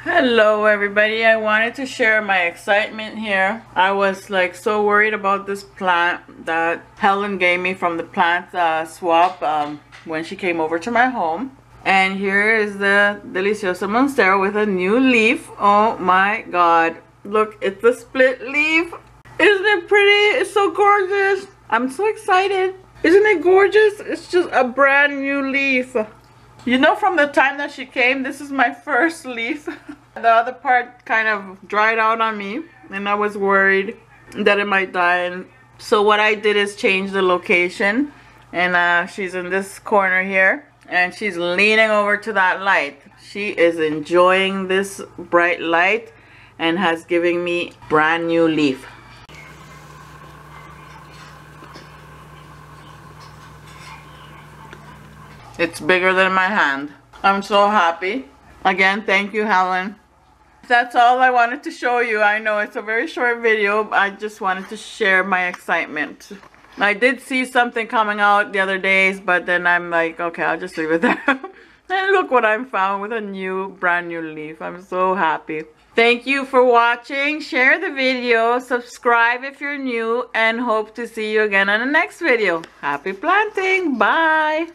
Hello everybody, I wanted to share my excitement here. I was like so worried about this plant that Helen gave me from the plant swap when she came over to my home. And here is the Deliciosa Monstera with a new leaf. Oh my god, look, it's a split leaf. Isn't it pretty? It's so gorgeous. I'm so excited. Isn't it gorgeous? It's just a brand new leaf. You know, from the time that she came, this is my first leaf. The other part kind of dried out on me and I was worried that it might die. And so what I did is change the location, and she's in this corner here and she's leaning over to that light. She is enjoying this bright light and has given me brand new leaf. It's bigger than my hand. I'm so happy. Again, thank you, Helen. That's all I wanted to show you. I know it's a very short video. I just wanted to share my excitement. I did see something coming out the other days, but then I'm like, okay, I'll just leave it there. And look what I found with a brand new leaf. I'm so happy. Thank you for watching. Share the video, subscribe if you're new, and hope to see you again on the next video. Happy planting. Bye.